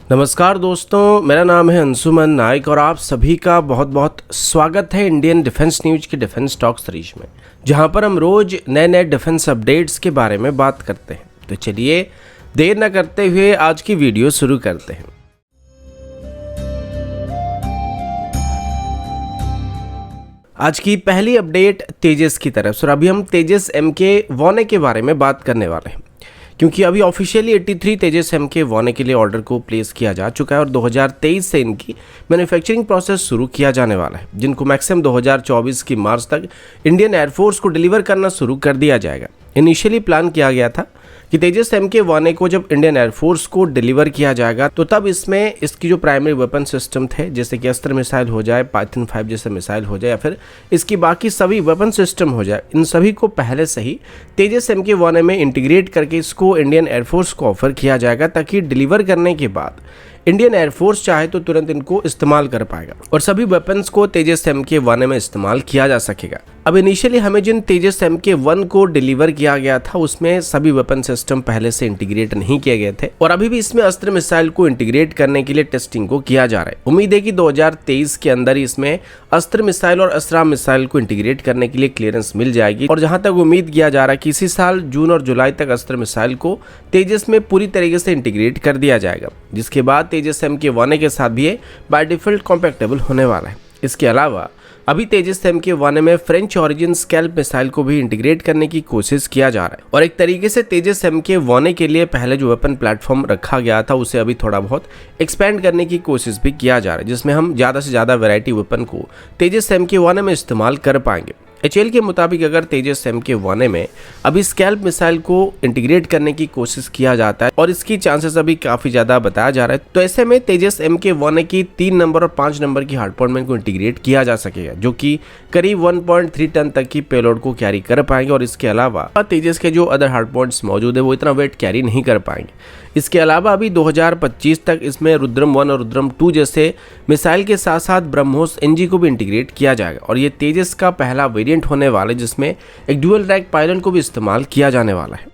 नमस्कार दोस्तों, मेरा नाम है अंशुमन नाइक और आप सभी का बहुत बहुत स्वागत है इंडियन डिफेंस न्यूज की डिफेंस टॉक सीरीज में, जहां पर हम रोज नए नए डिफेंस अपडेट्स के बारे में बात करते हैं। तो चलिए देर न करते हुए आज की वीडियो शुरू करते हैं। आज की पहली अपडेट तेजस की तरफ से, और अभी हम तेजस MK-1A के बारे में बात करने वाले हैं, क्योंकि अभी ऑफिशियली 83 तेजस MK-1A के लिए ऑर्डर को प्लेस किया जा चुका है और 2023 से इनकी मैन्युफैक्चरिंग प्रोसेस शुरू किया जाने वाला है, जिनको मैक्सिमम 2024 की मार्च तक इंडियन एयरफोर्स को डिलीवर करना शुरू कर दिया जाएगा। इनिशियली प्लान किया गया था कि तेजस MK-1A को जब इंडियन एयरफोर्स को डिलीवर किया जाएगा तो तब इसमें इसकी जो प्राइमरी वेपन सिस्टम थे, जैसे कि अस्त्र मिसाइल हो जाए, पाइथन 5 जैसे मिसाइल हो जाए, या फिर इसकी बाकी सभी वेपन सिस्टम हो जाए, इन सभी को पहले से ही तेजस MK-1A में इंटीग्रेट करके इसको इंडियन एयरफोर्स को ऑफर किया जाएगा, ताकि डिलीवर करने के बाद इंडियन एयरफोर्स चाहे तो तुरंत इनको इस्तेमाल कर पाएगा और सभी वेपन्स को तेजस MK-1A में इस्तेमाल किया जा सकेगा। अब इनिशियली हमें जिन तेजस MK-1 को डिलीवर किया गया था उसमें सभी वेपन सिस्टम पहले से इंटीग्रेट नहीं किए गए थे और अभी भी इसमें अस्त्र मिसाइल को इंटीग्रेट करने के लिए टेस्टिंग को किया जा रहा है। उम्मीद है कि 2023 के अंदर इसमें अस्त्र मिसाइल और अस्त्रा मिसाइल को इंटीग्रेट करने के लिए क्लियरेंस मिल जाएगी और जहां तक उम्मीद किया जा रहा है कि इसी साल जून और जुलाई तक अस्त्र मिसाइल को तेजस में पूरी तरीके से इंटीग्रेट कर दिया जाएगा, जिसके बाद तेजस MK-1A के साथ भी ये बाय डिफॉल्ट कॉम्पैक्टेबल होने वाला है। इसके अलावा अभी तेजस MK-1A में फ्रेंच ओरिजिन स्कैल्प मिसाइल को भी इंटीग्रेट करने की कोशिश किया जा रहा है और एक तरीके से तेजस MK-1A के लिए पहले जो वेपन प्लेटफॉर्म रखा गया था उसे अभी थोड़ा बहुत एक्सपेंड करने की कोशिश भी किया जा रहा है, जिसमें हम ज़्यादा से ज़्यादा वैरायटी वेपन को तेजस MK-1A में इस्तेमाल कर पाएंगे। HAL के मुताबिक अगर तेजस MK-1A में अभी स्कैल्प मिसाइल को इंटीग्रेट करने की कोशिश किया जाता है और इसकी चांसेस अभी काफ़ी ज़्यादा बताया जा रहा है, तो ऐसे में तेजस MK-1A की 3 नंबर और 5 नंबर की हार्डपॉइंट को इंटीग्रेट किया जा सकेगा, जो कि करीब 1.3 टन तक की पेलोड को कैरी कर पाएंगे और इसके अलावा तेजस के जो अदर हार्डपॉइंट्स मौजूद है वो इतना वेट कैरी नहीं कर पाएंगे। इसके अलावा अभी 2025 तक इसमें रुद्रम 1 और रुद्रम 2 जैसे मिसाइल के साथ साथ ब्रह्मोस NG को भी इंटीग्रेट किया जाएगा और ये तेजस का पहला वेरिएंट होने वाला है जिसमें एक ड्यूअल रैक पायलट को भी इस्तेमाल किया जाने वाला है।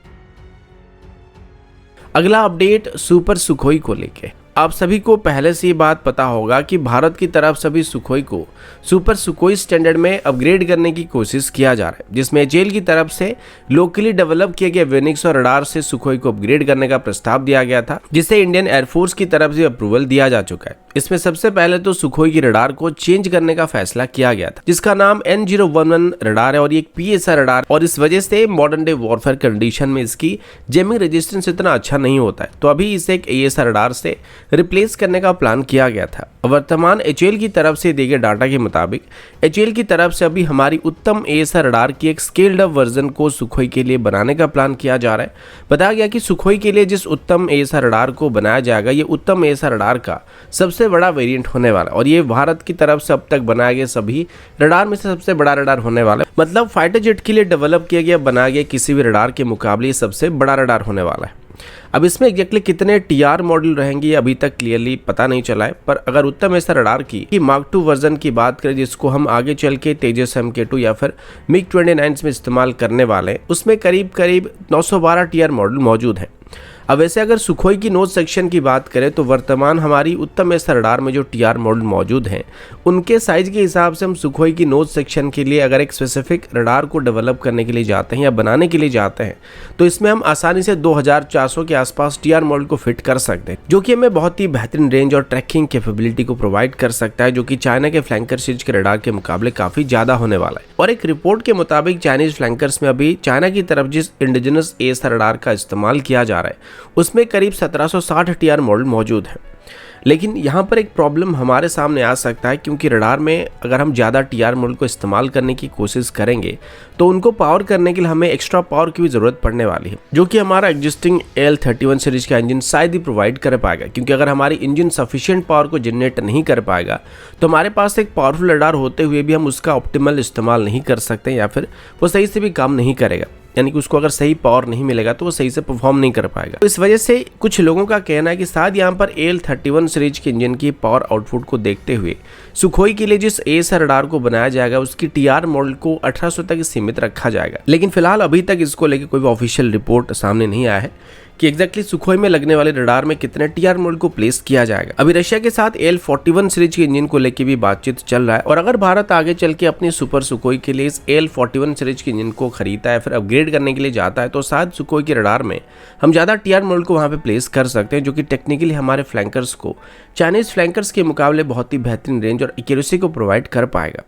अगला अपडेट सुपर सुखोई को लेके। आप सभी को पहले से ये बात पता होगा कि भारत की तरफ सभी सुखोई को सुपर सुखोई स्टैंडर्ड में अपग्रेड करने की कोशिश किया जा रहा है, जिसमें HAL की तरफ से लोकली डेवलप किए गए वेनिक्स और रडार से सुखोई को अपग्रेड करने का प्रस्ताव दिया गया था, जिसे इंडियन एयरफोर्स की तरफ से अप्रूवल दिया जा चुका है। इसमें सबसे पहले तो सुखोई की रडार को चेंज करने का फैसला किया गया था, जिसका नाम N011 रडार है और ये एक PSR रडार, और इस वजह से मॉडर्न डे वॉरफेयर कंडीशन में इसकी जैमिंग रेजिस्टेंस इतना अच्छा नहीं होता है, तो अभी इसे एक AESA रडार से रिप्लेस करने का प्लान किया गया था। वर्तमान HAL की तरफ से दिए गए डाटा के मुताबिक HAL की तरफ से अभी हमारी उत्तम AESA रडार की एक स्केल्ड अप वर्जन को सुखोई के लिए बनाने का प्लान किया जा रहा है। बताया गया कि सुखोई के लिए जिस उत्तम AESA रडार को बनाया जाएगा, ये उत्तम AESA रडार का सबसे बड़ा वेरिएंट होने वाला है और ये भारत की तरफ से अब तक बनाए गए सभी रडार में से सबसे बड़ा रडार होने वाला है। मतलब फाइटर जेट के लिए डेवलप किया गया बनाया गया किसी भी रडार के मुकाबले ये सबसे बड़ा रडार होने वाला है। अब इसमें एग्जैक्टली कितने TR मॉडल रहेंगे ये अभी तक क्लियरली पता नहीं चला है, पर अगर उत्तम AESA रडार की Mark II वर्जन की बात करें, जिसको हम आगे चल के तेजस MK-2 या फिर MiG-29 में इस्तेमाल करने वाले हैं, उसमें करीब करीब 912 TR मॉडल मौजूद हैं। अब वैसे अगर सुखोई की नोज सेक्शन की बात करें तो वर्तमान हमारी उत्तम AESA रडार में जो TR मॉडल मौजूद हैं उनके साइज के हिसाब से हम सुखोई की नोज सेक्शन के लिए अगर एक स्पेसिफिक रडार को डेवलप करने के लिए जाते हैं या बनाने के लिए जाते हैं तो इसमें हम आसानी से 2400 के आसपास TR मॉडल को फिट कर सकते हैं, जो कि हमें बहुत ही बेहतरीन रेंज और ट्रैकिंग कैपेबिलिटी को प्रोवाइड कर सकता है, जो कि चाइना के फ्लैंकर सीरीज के रडार के मुकाबले काफी ज्यादा होने वाला है। और एक रिपोर्ट के मुताबिक चाइनीज फ्लैंकर्स में अभी चाइना की तरफ जिस इंडिजिनस AESA रडार का इस्तेमाल किया जा रहा है उसमें करीब 1760 TR मॉडल मौजूद है। लेकिन यहाँ पर एक प्रॉब्लम हमारे सामने आ सकता है, क्योंकि रडार में अगर हम ज़्यादा TR मॉडल को इस्तेमाल करने की कोशिश करेंगे तो उनको पावर करने के लिए हमें एक्स्ट्रा पावर की भी ज़रूरत पड़ने वाली है, जो कि हमारा एग्जिस्टिंग AL-31 सीरीज का इंजन शायद ही प्रोवाइड कर पाएगा। क्योंकि अगर हमारी इंजन सफिशिएंट पावर को जनरेट नहीं कर पाएगा तो हमारे पास एक पावरफुल रडार होते हुए भी हम उसका ऑप्टिमल इस्तेमाल नहीं कर सकते या फिर वो सही से भी काम नहीं करेगा। यानी कि उसको अगर सही पावर नहीं मिलेगा तो वो सही से परफॉर्म नहीं कर पाएगा। तो इस वजह से कुछ लोगों का कहना है कि शायद यहाँ पर AL-31 सीरीज के इंजन की पावर आउटपुट को देखते हुए सुखोई के लिए जिस AESA रडार को बनाया जाएगा उसकी TR मॉडल को 1800 तक सीमित रखा जाएगा। लेकिन फिलहाल अभी तक इसको लेकर कोई ऑफिशियल रिपोर्ट सामने नहीं आया है कि एग्जैक्टली सुखोई में लगने वाले रडार में कितने टीआर मॉड्यूल को प्लेस किया जाएगा। अभी रशिया के साथ AL-41 सीरीज के इंजन को लेकर भी बातचीत चल रहा है और अगर भारत आगे चल के अपनी सुपर सुखोई के लिए इस AL-41 सीरीज के इंजन को खरीदता है, फिर अपग्रेड करने के लिए जाता है, तो शायद सुखोई के रडार में हम ज़्यादा टीआर मॉड्यूल को वहाँ पे प्लेस कर सकते हैं, जो कि टेक्निकली हमारे फ्लैंकर्स को चाइनीज फ्लैंकर्स के मुकाबले बहुत ही बेहतरीन रेंज और एक्यूरेसी को प्रोवाइड कर पाएगा।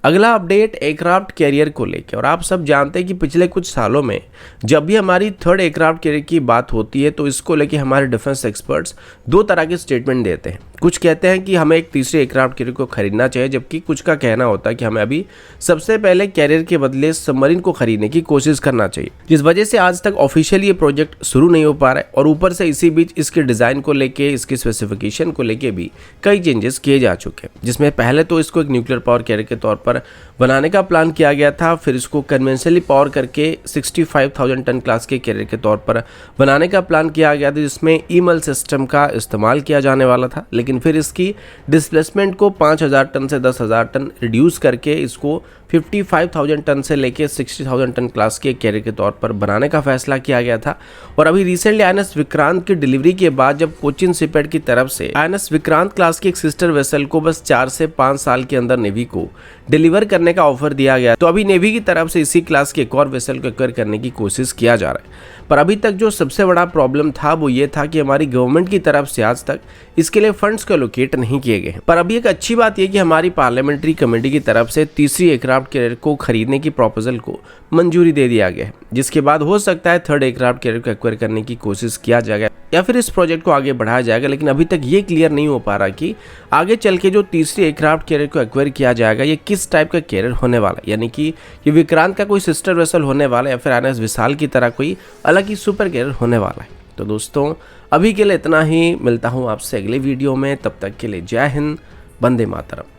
अगला अपडेट एयरक्राफ्ट कैरियर को लेकर, और आप सब जानते हैं कि पिछले कुछ सालों में जब भी हमारी थर्ड एयरक्राफ्ट कैरियर की बात होती है तो इसको लेकर हमारे डिफेंस एक्सपर्ट्स दो तरह के स्टेटमेंट देते हैं। कुछ कहते हैं कि हमें एक तीसरे एयरक्राफ्ट कैरियर को खरीदना चाहिए, जबकि कुछ का कहना होता है कि हमें अभी सबसे पहले कैरियर के बदले सबमरीन को खरीदने की कोशिश करना चाहिए, जिस वजह से आज तक ऑफिशियली ये प्रोजेक्ट शुरू नहीं हो पा रहा है और ऊपर से इसी बीच इसके डिज़ाइन को लेके, इसकी स्पेसिफिकेशन को लेके भी कई चेंजेस किए जा चुके हैं। जिसमें पहले तो इसको एक न्यूक्लियर पावर कैरियर के तौर पर बनाने का प्लान किया गया था, फिर इसको कन्वेंशनली पावर करके 65,000 टन क्लास के कैरियर के तौर पर बनाने का प्लान किया गया था, जिसमें ईमल सिस्टम का इस्तेमाल किया जाने वाला था। लेकिन फिर इसकी डिस्प्लेसमेंट को 5,000 टन से 10,000 टन रिड्यूस करके इसको 55,000 टन से लेके 60,000 टन क्लास के कैरियर के तौर पर बनाने का फैसला किया गया था। और अभी रिसेंटली INS विक्रांत की डिलीवरी के बाद जब कोचिन शिपयार्ड की तरफ से INS विक्रांत क्लास की एक सिस्टर वेसल को बस 4 से 5 साल के अंदर नेवी को डिलीवर करने का ऑफर दिया गया, तो अभी नेवी की तरफ से इसी क्लास की एक और वेसल को एक्वायर करने की कोशिश किया जा रहा है। पर अभी तक जो सबसे बड़ा प्रॉब्लम था वो ये था कि हमारी गवर्नमेंट की तरफ से आज तक इसके लिए फंड्स को एलोकेट नहीं किए गए हैं। पर अभी एक अच्छी बात यह कि हमारी पार्लियामेंट्री कमेटी की तरफ से तीसरी एयरक्राफ्ट कैरियर को खरीदने की प्रपोजल को मंजूरी दे दिया गया है, जिसके बाद हो सकता है थर्ड एयरक्राफ्ट कैरियर को एक्वायर करने की कोशिश किया जाएगा या फिर इस प्रोजेक्ट को आगे बढ़ाया जाएगा। लेकिन अभी तक ये क्लियर नहीं हो पा रहा कि आगे चल के जो तीसरी एयरक्राफ्ट कैरियर को एक्वायर किया जाएगा ये किस टाइप का कैरियर होने वाला है, यानी कि ये विक्रांत का कोई सिस्टर वेसल होने वाला है या फिर INS विशाल की तरह कोई अलग ही सुपर कैरियर होने वाला है। तो दोस्तों अभी के लिए इतना ही, मिलता हूँ आपसे अगले वीडियो में, तब तक के लिए जय हिंद, वंदे मातरम।